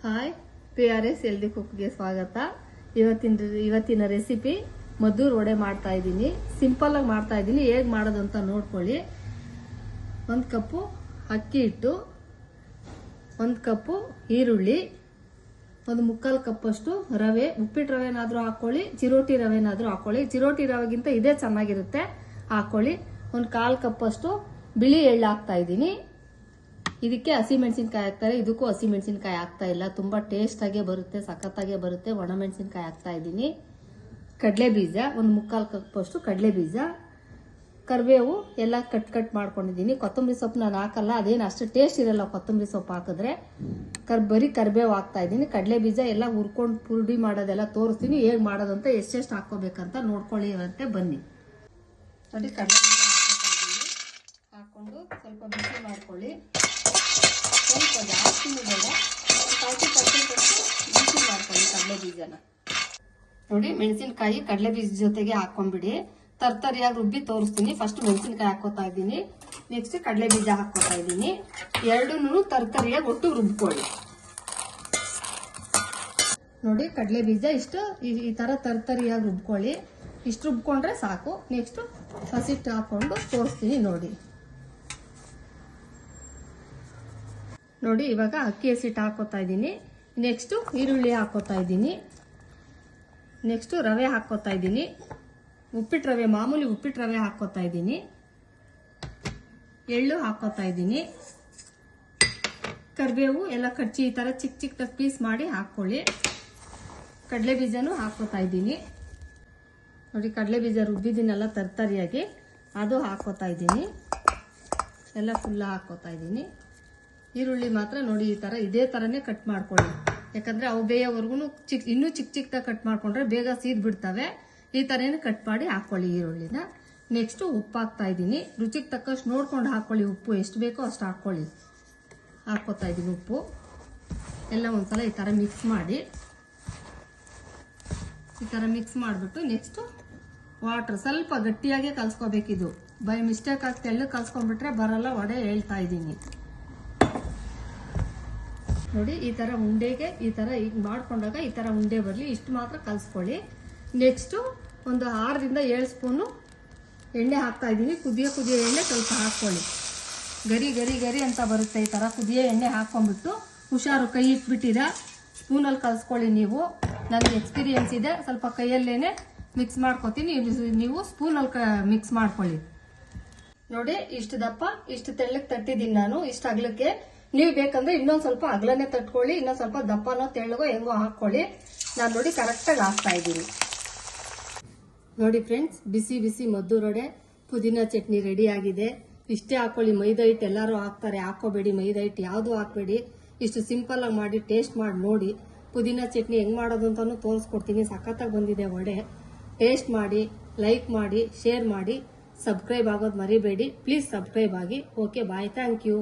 Hi, PRS healthy ಕುಕ್ಗೆ ಸ್ವಾಗತ. ಇವತ್ತಿನ recipe Maddur vada ಮಾಡ್ತಾ ಇದ್ದೀನಿ. ಸಿಂಪಲ್ ಆಗಿ ಮಾಡ್ತಾ ಇದ್ದೀನಿ. ಹೇಗೆ ಮಾಡೋದು ಅಂತ ನೋಡ್ಕೊಳ್ಳಿ. 1 ಕಪ್ಪು ಅಕ್ಕಿ ಹಿಟ್ಟು, 1 ಕಪ್ಪು ಈರುಳ್ಳಿ, 1/4 ಕಪ್ಪಷ್ಟು ರವೆ. ಉಪ್ಪಿಟ್ಟು ರವೆನಾದ್ರೂ ಹಾಕೊಳ್ಳಿ, ಚಿರೋಟಿ ರವೆನಾದ್ರೂ ಹಾಕೊಳ್ಳಿ. ಚಿರೋಟಿ ರವೆಗಿಂತ ಇದೇ ಚೆನ್ನಾಗಿರುತ್ತೆ, ಹಾಕೊಳ್ಳಿ. 1/4 ಕಪ್ಪಷ್ಟು ಬಿಳಿ ಎಳ್ಳು ಹಾಕ್ತಾ ಇದ್ದೀನಿ. ಇದಕ್ಕೆ ಹಸಿಮೆಣಸಿನ್ಕಾಯಿ ಹಾಕ್ತಾರೆ, ಇದಕ್ಕೂ ಹಸಿಮೆಣಸಿನ್ಕಾಯಿ ಹಾಕ್ತಾ ಇಲ್ಲ. ತುಂಬಾ ಟೇಸ್ಟ್ ಆಗೇ ಬರುತ್ತೆ, ಸಖತ್ತಾಗೆ ಬರುತ್ತೆ. ಒಣಮೆಣಸಿನ್ಕಾಯಿ ಹಾಕ್ತಾ ಇದ್ದೀನಿ. ಕಡಲೆ ಬೀಜ 1/4 ಕಪ್ಪಷ್ಟು ಕಡಲೆ ಬೀಜ, ಕರಿಬೇವು ಎಲ್ಲ ಕಟ್ ಮಾಡ್ಕೊಂಡಿದ್ದೀನಿ. ಕೊತ್ತಂಬರಿ ಸೊಪ್ಪು ನಾನು ಹಾಕಲ್ಲ, ಅದೇನು ಅಷ್ಟು ಟೇಸ್ಟ್ ಇರಲ್ಲ ಕೊತ್ತಂಬರಿ ಸೊಪ್ಪು ಹಾಕಿದ್ರೆ. ಬರೀ ಕರಿಬೇವು ಹಾಕ್ತಾ ಇದ್ದೀನಿ. ಕಡಲೆ ಬೀಜ ಎಲ್ಲ ಹುರ್ಕೊಂಡು ಪುಡಿ ಮಾಡೋದೆಲ್ಲ ತೋರಿಸ್ತೀನಿ, ಹೇಗೆ ಮಾಡೋದಂತ ಎಷ್ಟೆಷ್ಟು ಹಾಕೋಬೇಕಂತ ನೋಡ್ಕೊಳ್ಳಿ. ಅಂತೆ ಬನ್ನಿ ನೋಡಿ. ಕಡಲೆ ಬೀಜ ಹಾಕೊಂಡು ಸ್ವಲ್ಪ ಬಿಸಿ ಮಾಡ್ಕೊಳ್ಳಿ. ಸ್ವಲ್ಪ ಜಾಸ್ತಿನೂ ಬೇಡ, 40% ಬಿಸಿ ಮಾಡ್ಕೊಳ್ಳಿ ಕಡಲೆ ಬೀಜನ. ನೋಡಿ, ಮೆಣಸಿನ್ಕಾಯಿ ಕಡಲೆ ಬೀಜ ಜೊತೆಗೆ ಹಾಕೊಂಡ್ಬಿಡಿ. ತರ್ತರಿಯಾಗಿ ರುಬ್ಬಿ ತೋರಿಸ್ತೀನಿ. ಫಸ್ಟ್ ಮೆಣಸಿನ್ಕಾಯಿ ಹಾಕೋತಾ ಇದ್ದೀನಿ, ನೆಕ್ಸ್ಟ್ ಕಡಲೆ ಬೀಜ ಹಾಕೋತಾ ಇದ್ದೀನಿ. ಎರಡನ್ನೂ ತರ್ತರಿಯಾಗಿ ಒಟ್ಟು ರುಬ್ಕೊಳ್ಳಿ. ನೋಡಿ, ಕಡಲೆ ಬೀಜ ಇಷ್ಟು ಈ ತರ ತರ್ತರಿಯಾಗಿ ರುಬ್ಕೊಳ್ಳಿ. ಇಷ್ಟು ರುಬ್ಕೊಂಡ್ರೆ ಸಾಕು. ನೆಕ್ಸ್ಟ್ ಹಸಿಟ್ಟು ಹಾಕೊಂಡು ತೋರಿಸ್ತೀನಿ ನೋಡಿ. ನೋಡಿ, ಇವಾಗ ಅಕ್ಕಿ ಹಸಿಟ್ಟು ಹಾಕೋತಾ ಇದ್ದೀನಿ. ನೆಕ್ಸ್ಟ್ ಈರುಳ್ಳಿ ಹಾಕೋತಾ ಇದ್ದೀನಿ. ನೆಕ್ಸ್ಟ್ ರವೆ ಹಾಕೋತಾ ಇದ್ದೀನಿ. ಉಪ್ಪಿಟ್ಟು ರವೆ, ಮಾಮೂಲಿ ಉಪ್ಪಿಟ್ಟು ರವೆ ಹಾಕೋತಾ ಇದ್ದೀನಿ. ಎಳ್ಳು ಹಾಕೋತಾ ಇದ್ದೀನಿ. ಕರಿಬೇವು ಎಲ್ಲ ಕಚ್ಚಿ ಈ ತರ ಚಿಕ್ಕ ಚಿಕ್ಕ ಪೀಸ್ ಮಾಡಿ ಹಾಕೊಳ್ಳಿ. ಕಡಲೆ ಬೀಜನೂ ಹಾಕೋತಾ ಇದ್ದೀನಿ. ನೋಡಿ, ಕಡಲೆ ಬೀಜ ರುಬ್ಬಿದ್ದೀನಲ್ಲ ತರ್ತರಿಯಾಗಿ, ಅದು ಹಾಕೋತಾ ಇದ್ದೀನಿ. ಎಲ್ಲ ಫುಲ್ ಹಾಕೋತಾ ಇದ್ದೀನಿ. ಈರುಳ್ಳಿ ಮಾತ್ರ ನೋಡಿ ಈ ತರ ಇದೇ ತರನೇ ಕಟ್ ಮಾಡ್ಕೊಳ್ಳಿ, ಯಾಕಂದ್ರೆ ಅವು ಬೇಯೋವರೆಗೂ ಇನ್ನೂ ಚಿಕ್ಕ ಚಿಕ್ಕದಾಗಿ ಕಟ್ ಮಾಡ್ಕೊಂಡ್ರೆ ಬೇಗ ಸೀದ್ ಬಿಡ್ತವೆ. ಈ ತರನೇ ಕಟ್ ಮಾಡಿ ಹಾಕೊಳ್ಳಿ ಈರುಳ್ಳಿನ. ನೆಕ್ಸ್ಟ್ ಉಪ್ಪು ಹಾಕ್ತಾ ಇದ್ದೀನಿ. ರುಚಿಗೆ ತಕ್ಕಷ್ಟು ನೋಡ್ಕೊಂಡು ಹಾಕೊಳ್ಳಿ. ಉಪ್ಪು ಎಷ್ಟು ಬೇಕೋ ಅಷ್ಟು ಹಾಕೊಳ್ಳಿ. ಹಾಕೋತಾ ಇದ್ದೀನಿ ಉಪ್ಪು. ಎಲ್ಲ ಒಂದ್ಸಲ ಈ ತರ ಮಿಕ್ಸ್ ಮಾಡಿ, ಈ ತರ ಮಿಕ್ಸ್ ಮಾಡಿಬಿಟ್ಟು ನೆಕ್ಸ್ಟ್ ವಾಟರ್ ಸ್ವಲ್ಪ ಗಟ್ಟಿಯಾಗೆ ಕಲ್ಸ್ಕೋಬೇಕಿದು. ಬೈ ಮಿಸ್ಟೇಕ್ ಆಗಿ ತೆಳ್ಳು ಕಲ್ಸ್ಕೊಂಡ್ಬಿಟ್ರೆ ಬರಲ್ಲ ವಡೆ, ಹೇಳ್ತಾ ಇದ್ದೀನಿ. ನೋಡಿ, ಈ ತರ ಉಂಡೆಗೆ ಈ ತರ ಈಗ ಮಾಡ್ಕೊಂಡಾಗ ಈ ತರ ಉಂಡೆ ಬರಲಿ, ಇಷ್ಟು ಮಾತ್ರ ಕಲ್ಸ್ಕೊಳ್ಳಿ. ನೆಕ್ಸ್ಟ್ ಒಂದು 6 ರಿಂದ 7 ಸ್ಪೂನು ಎಣ್ಣೆ ಹಾಕ್ತಾ ಇದ್ದೀನಿ. ಕುದಿಯೋ ಎಣ್ಣೆ ಸ್ವಲ್ಪ ಹಾಕೊಳ್ಳಿ. ಗರಿ ಗರಿ ಗರಿ ಅಂತ ಬರುತ್ತೆ. ಈ ತರ ಕುದಿಯೋ ಎಣ್ಣೆ ಹಾಕೊಂಡ್ಬಿಟ್ಟು ಹುಷಾರು, ಕೈ ಇಟ್ಬಿಟ್ಟಿರ ಸ್ಪೂನಲ್ಲಿ ಕಲ್ಸ್ಕೊಳ್ಳಿ. ನೀವು, ನನಗೆ ಎಕ್ಸ್ಪೀರಿಯನ್ಸ್ ಇದೆ, ಸ್ವಲ್ಪ ಕೈಯಲ್ಲೇನೆ ಮಿಕ್ಸ್ ಮಾಡ್ಕೊತೀನಿ. ನೀವು ಸ್ಪೂನಲ್ಲಿ ಮಿಕ್ಸ್ ಮಾಡ್ಕೊಳ್ಳಿ. ನೋಡಿ, ಇಷ್ಟು ದಪ್ಪ ಇಷ್ಟು ತೆಳ್ಳಕ್ಕೆ ತಟ್ಟಿದ್ದೀನಿ ನಾನು. ಇಷ್ಟು ಅಗಲಕ್ಕೆ ನೀವು ಬೇಕಂದ್ರೆ ಇನ್ನೊಂದ್ ಸ್ವಲ್ಪ ಅಗಲನೆ ತಟ್ಕೊಳ್ಳಿ, ಇನ್ನೊಂದ್ ಸ್ವಲ್ಪ ದಪ್ಪನೋ ತೆಳ್ಳಗೋ ಹೆಂಗೋ ಹಾಕೊಳ್ಳಿ. ನಾನು ನೋಡಿ ಕರೆಕ್ಟಾಗಿ ಹಾಕ್ತಾ ಇದ್ದೀನಿ. ನೋಡಿ ಫ್ರೆಂಡ್ಸ್, ಬಿಸಿ ಬಿಸಿ ಮದ್ದೂರು ವಡೆ ಪುದೀನ ಚಟ್ನಿ ರೆಡಿ ಆಗಿದೆ. ಇಷ್ಟೇ ಹಾಕೊಳ್ಳಿ. ಮೈದಾ ಹಿಟ್ಟು ಎಲ್ಲರೂ ಹಾಕ್ತಾರೆ, ಹಾಕೋಬೇಡಿ. ಮೈದಾ ಹಿಟ್ಟು ಯಾವುದು ಹಾಕ್ಬೇಡಿ. ಇಷ್ಟು ಸಿಂಪಲ್ ಆಗಿ ಮಾಡಿ ಟೇಸ್ಟ್ ಮಾಡಿ ನೋಡಿ. ಪುದೀನ ಚಟ್ನಿ ಹೆಂಗ್ ಮಾಡೋದು ಅಂತಾನು ತೋರಿಸ್ಕೊಡ್ತೀನಿ. ಸಖತ್ತಾಗಿ ಬಂದಿದೆ ವಡೆ. ಟೇಸ್ಟ್ ಮಾಡಿ, ಲೈಕ್ ಮಾಡಿ, ಶೇರ್ ಮಾಡಿ, ಸಬ್ಸ್ಕ್ರೈಬ್ ಆಗೋದು ಮರಿಬೇಡಿ. ಪ್ಲೀಸ್ ಸಬ್ಸ್ಕ್ರೈಬ್ ಆಗಿ. Okay, bye, thank you.